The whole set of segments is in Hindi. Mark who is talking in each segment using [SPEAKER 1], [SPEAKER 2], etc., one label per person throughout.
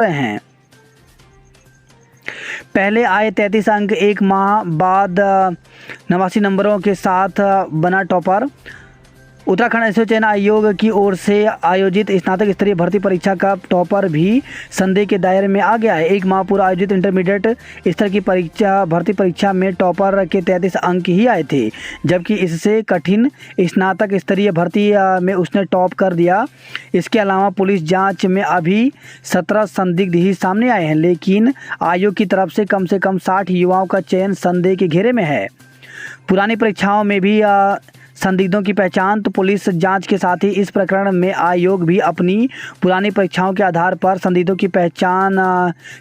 [SPEAKER 1] हैं। पहले आए 33 अंक एक माह बाद 89 नंबरों के साथ बना टॉपर। उत्तराखंड एसोसिएशन चयन आयोग की ओर से आयोजित स्नातक स्तरीय भर्ती परीक्षा का टॉपर भी संदेह के दायरे में आ गया है। एक माह पूर्व आयोजित इंटरमीडिएट स्तर की भर्ती परीक्षा में टॉपर के 33 अंक ही आए थे, जबकि इससे कठिन स्नातक स्तरीय भर्ती में उसने टॉप कर दिया। इसके अलावा पुलिस जांच में अभी 17 संदिग्ध ही सामने आए हैं, लेकिन आयोग की तरफ से कम 60 युवाओं का चयन संदेह के घेरे में है। पुरानी परीक्षाओं में भी संदिग्धों की पहचान। तो पुलिस जांच के साथ ही इस प्रकरण में आयोग भी अपनी पुरानी परीक्षाओं के आधार पर संदिग्धों की पहचान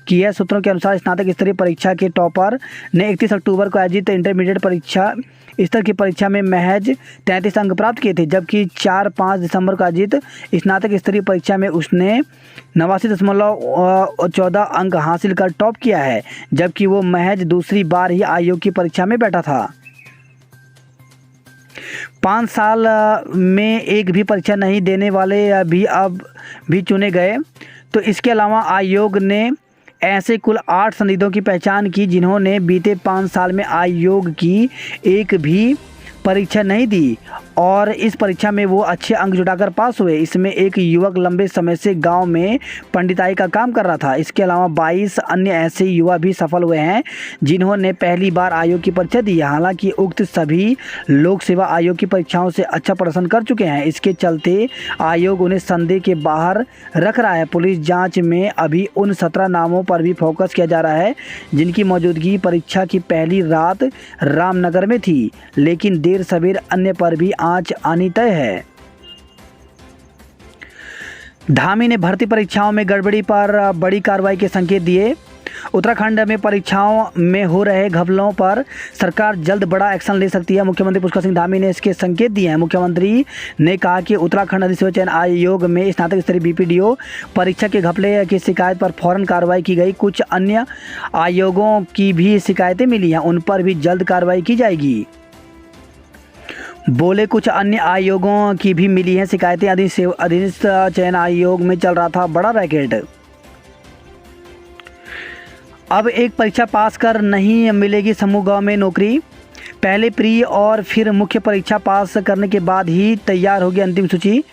[SPEAKER 1] की है। सूत्रों के अनुसार स्नातक स्तरीय परीक्षा के टॉपर ने 31 अक्टूबर को आयोजित इंटरमीडिएट परीक्षा स्तर की परीक्षा में महज 33 अंक प्राप्त किए थे, जबकि 4-5 दिसंबर को आयोजित स्नातक स्तरीय परीक्षा में उसने 89.14 अंक हासिल कर टॉप किया है, जबकि वो महज दूसरी बार ही आयोग की परीक्षा में बैठा था। 5 साल में एक भी परीक्षा नहीं देने वाले भी अब भी चुने गए। तो इसके अलावा आयोग ने ऐसे कुल 8 संदिग्धों की पहचान की जिन्होंने बीते 5 साल में आयोग की एक भी परीक्षा नहीं दी और इस परीक्षा में वो अच्छे अंक जुटाकर पास हुए। इसमें एक युवक लंबे समय से गांव में पंडिताई का काम कर रहा था। इसके अलावा 22 अन्य ऐसे युवा भी सफल हुए हैं जिन्होंने पहली बार आयोग की परीक्षा दी। हालांकि उक्त सभी लोक सेवा आयोग की परीक्षाओं से अच्छा प्रदर्शन कर चुके हैं। इसके चलते आयोग उन्हें संदेह के बाहर रख रहा है। पुलिस जाँच में अभी उन 17 नामों पर भी फोकस किया जा रहा है जिनकी मौजूदगी परीक्षा की पहली रात रामनगर में थी, लेकिन देर सवेर अन्य पर भी आंच आनी तय है। धामी ने भर्ती परीक्षाओं में गड़बड़ी पर बड़ी कार्रवाई के संकेत दिए। उत्तराखंड में परीक्षाओं में हो रहे घपलों पर सरकार जल्द बड़ा एक्शन ले सकती है। मुख्यमंत्री पुष्कर सिंह धामी ने इसके संकेत दिए हैं। मुख्यमंत्री ने कहा कि उत्तराखंड अधिसूचना चयन आयोग में स्नातक स्तरीय बीपीडीओ परीक्षा के घपले की शिकायत पर फौरन कार्रवाई की गई। कुछ अन्य आयोगों की भी शिकायतें मिली हैं, उन पर भी जल्द कार्रवाई की जाएगी। बोले कुछ अन्य आयोगों की भी मिली हैं शिकायतें। अधिसूचना चयन आयोग में चल रहा था बड़ा रैकेट। अब एक परीक्षा पास कर नहीं मिलेगी समूह ग में नौकरी। पहले प्री और फिर मुख्य परीक्षा पास करने के बाद ही तैयार होगी अंतिम सूची।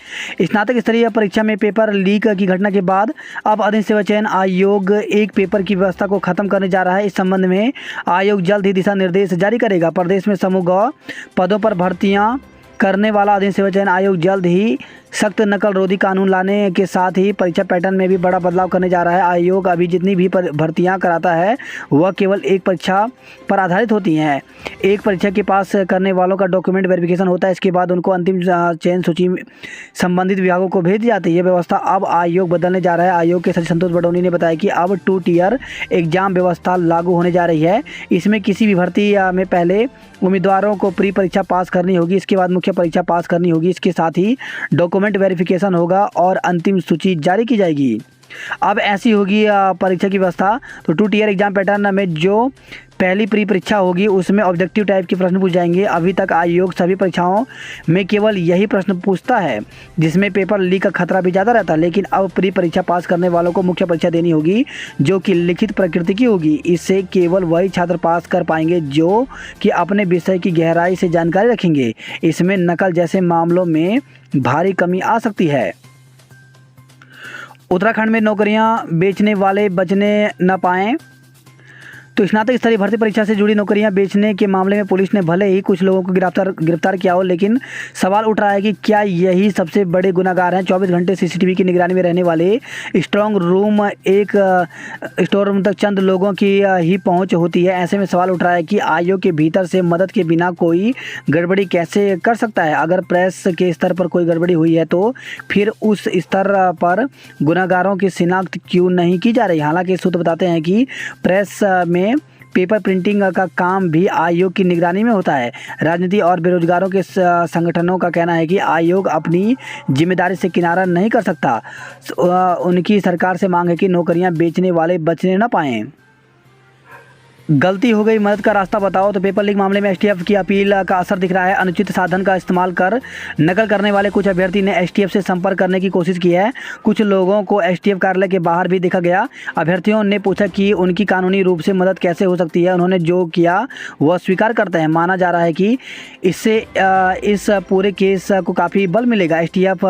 [SPEAKER 1] स्नातक स्तरीय परीक्षा में पेपर लीक की घटना के बाद अब अधिसूचना चयन आयोग एक पेपर की व्यवस्था को खत्म करने जा रहा है। इस संबंध में आयोग जल्द ही दिशा निर्देश जारी करेगा। प्रदेश में समूह ग पदों पर भर्तियां करने वाला अधिसूचना चयन आयोग जल्द ही सख्त नकल रोधी कानून लाने के साथ ही परीक्षा पैटर्न में भी बड़ा बदलाव करने जा रहा है। आयोग अभी जितनी भी भर्तियां कराता है वह केवल एक परीक्षा पर आधारित होती हैं। एक परीक्षा के पास करने वालों का डॉक्यूमेंट वेरिफिकेशन होता है, इसके बाद उनको अंतिम चयन सूची संबंधित विभागों को भेज दी जाती है। यह व्यवस्था अब आयोग बदलने जा रहा है। आयोग के सचिव संतोष बडोनी ने बताया कि अब 2 टियर एग्जाम व्यवस्था लागू होने जा रही है। इसमें किसी भी भर्ती में पहले उम्मीदवारों को प्री परीक्षा पास करनी होगी, इसके बाद मुख्य परीक्षा पास करनी होगी। इसके साथ ही डॉक्यूमेंट वेरिफिकेशन होगा और अंतिम सूची जारी की जाएगी। अब ऐसी होगी परीक्षा की व्यवस्था। तो 2 टियर एग्जाम पैटर्न में जो पहली प्री परीक्षा होगी उसमें ऑब्जेक्टिव टाइप के प्रश्न पूछ जाएंगे। अभी तक आयोग सभी परीक्षाओं में केवल यही प्रश्न पूछता है जिसमें पेपर लीक का खतरा भी ज़्यादा रहता है, लेकिन अब प्री परीक्षा पास करने वालों को मुख्य परीक्षा देनी होगी जो कि लिखित प्रकृति की होगी। इससे केवल वही छात्र पास कर पाएंगे जो कि अपने विषय की गहराई से जानकारी रखेंगे। इसमें नकल जैसे मामलों में भारी कमी आ सकती है। उत्तराखंड में नौकरियां बेचने वाले बचने न पाएं। तो स्नातक स्तरीय भर्ती परीक्षा से जुड़ी नौकरियां बेचने के मामले में पुलिस ने भले ही कुछ लोगों को गिरफ्तार किया हो, लेकिन सवाल उठ रहा है कि क्या यही सबसे बड़े गुनाहगार हैं। 24 घंटे सीसीटीवी की निगरानी में रहने वाले स्ट्रांग रूम एक स्टोर रूम तक चंद लोगों की ही पहुंच होती है। ऐसे में सवाल उठ रहा है कि आयोग के भीतर से मदद के बिना कोई गड़बड़ी कैसे कर सकता है। अगर प्रेस के स्तर पर कोई गड़बड़ी हुई है तो फिर उस स्तर पर गुनाहगारों की शिनाख्त क्यों नहीं की जा रही। हालांकि सूत्र बताते हैं कि प्रेस में पेपर प्रिंटिंग का काम भी आयोग की निगरानी में होता है। राजनीति और बेरोजगारों के संगठनों का कहना है कि आयोग अपनी जिम्मेदारी से किनारा नहीं कर सकता। उनकी सरकार से मांग है कि नौकरियां बेचने वाले बचने न पाएं। गलती हो गई, मदद का रास्ता बताओ। तो पेपर लीक मामले में एसटीएफ की अपील का असर दिख रहा है। अनुचित साधन का इस्तेमाल कर नकल करने वाले कुछ अभ्यर्थी ने एसटीएफ से संपर्क करने की कोशिश की है। कुछ लोगों को एसटीएफ कार्यालय के बाहर भी देखा गया। अभ्यर्थियों ने पूछा कि उनकी कानूनी रूप से मदद कैसे हो सकती है। उन्होंने जो किया वह स्वीकार करते हैं। माना जा रहा है कि इससे इस पूरे केस को काफ़ी बल मिलेगा। एसटीएफ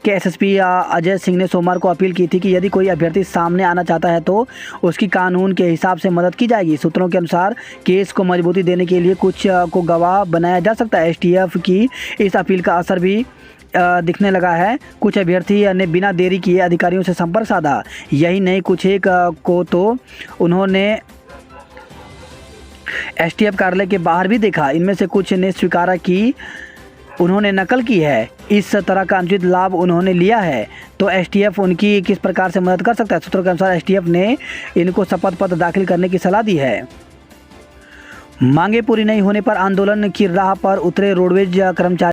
[SPEAKER 1] के एसएसपी अजय सिंह ने सोमवार को अपील की थी कि यदि कोई अभ्यर्थी सामने आना चाहता है तो उसकी कानून के हिसाब से मदद की जाएगी। सूत्रों के अनुसार केस को मजबूती देने के लिए कुछ को गवाह बनाया जा सकता है। एसटीएफ की इस अपील का असर भी दिखने लगा है। कुछ अभ्यर्थी ने बिना देरी किए अधिकारियों से संपर्क साधा। यही नहीं, कुछ एक को तो उन्होंने एसटीएफ कार्यालय के बाहर भी देखा। इनमें से कुछ ने स्वीकारा कि उन्होंने नकल की है। इस तरह का अनुचित लाभ उन्होंने लिया है। तो एसटीएफ उनकी किस प्रकार से मदद कर सकता है? सूत्रों के अनुसार एसटीएफ ने इनको शपथ पत्र दाखिल करने की सलाह दी है। मांगे पूरी नहीं होने पर आंदोलन की राह पर उतरे रोडवेज कर्मचारी।